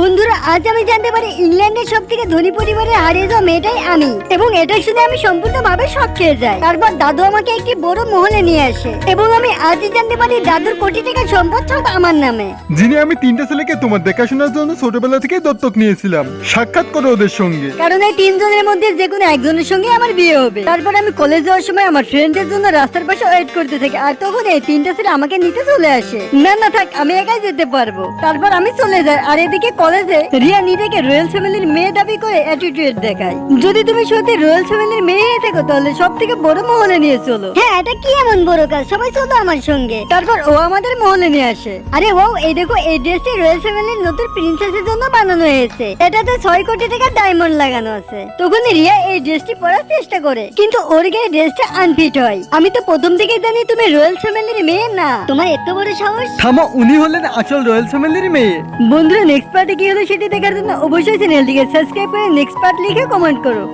বন্ধুরা, আজ আমি জানতে পারি ইংল্যান্ডের সব থেকে ধনী পরিবারে হারিয়ে যাওয়া মেয়েটাই আমি, এবং এটা শুনে আমি সম্পূর্ণভাবে শক খেয়ে যাই। তারপর দাদু আমাকে একটি বড় মহলে নিয়ে আসে এবং আমি আজই জানতে পারি দাদুর কোটি টাকা সম্পদ সব আমার নামে। যিনি আমি তিনটা ছেলেকে তোমার দেখাশোনার জন্য ছোটবেলা থেকেই দত্তক নিয়েছিলাম। সাক্ষাৎ করো ওদের সঙ্গে। কারণ এই তিনজনের মধ্যে যে কোনো একজনের সঙ্গে আমার বিয়ে হবে। তারপর আমি কলেজ যাওয়ার সময় আমার ফ্রেন্ডের জন্য রাস্তার পাশে ওয়েট করতে থাকি, আর তখন এই তিনটা ছেলে আমাকে নিতে চলে আসে। না না থাক, আমি একাই যেতে পারবো। তারপর আমি চলে যাই, আর এদিকে কলেজে রিয়া নিজেকে রয়্যাল ফ্যামিলির মেয়ে দাবি করে অ্যাটিটিউড দেখায়। যদি তুমি সত্যি রয়্যাল ফ্যামিলির মেয়ে হয়ে থাকো তাহলে সব থেকে বড় মহলে নিয়ে চলো। হ্যাঁ, এটা কি এমন বড় কাজ, সবাই চলো আমার সঙ্গে। তারপর ও আমাদের মহলে নিয়ে আসে। আরে ও, এই দেখো, এই ড্রেসটি রয়্যাল ফ্যামিলির নতুন প্রিন্সেসের জন্য বানানো হয়েছে। এটাতে 6 কোটি টাকা ডায়মন্ড লাগানো আছে। তখন রিয়া এই ড্রেসটি পরার চেষ্টা করে, কিন্তু ওর গায়ে ড্রেসটা আনফিট হয়। আমি তো প্রথম থেকেই জানি তুমি রয়্যাল ফ্যামিলির মেয়ে না। তোমার এত বড় সাহস! থামো, উনি হলেন আসল রয়্যাল ফ্যামিলির মেয়ে। বন্ধুরা, নেক্সট পার্টে কি হলো সেটি দেখার জন্য অবশ্যই চ্যানেলটিকে সাবস্ক্রাইব করে নেক্সট পার্ট লিখে কমেন্ট করো।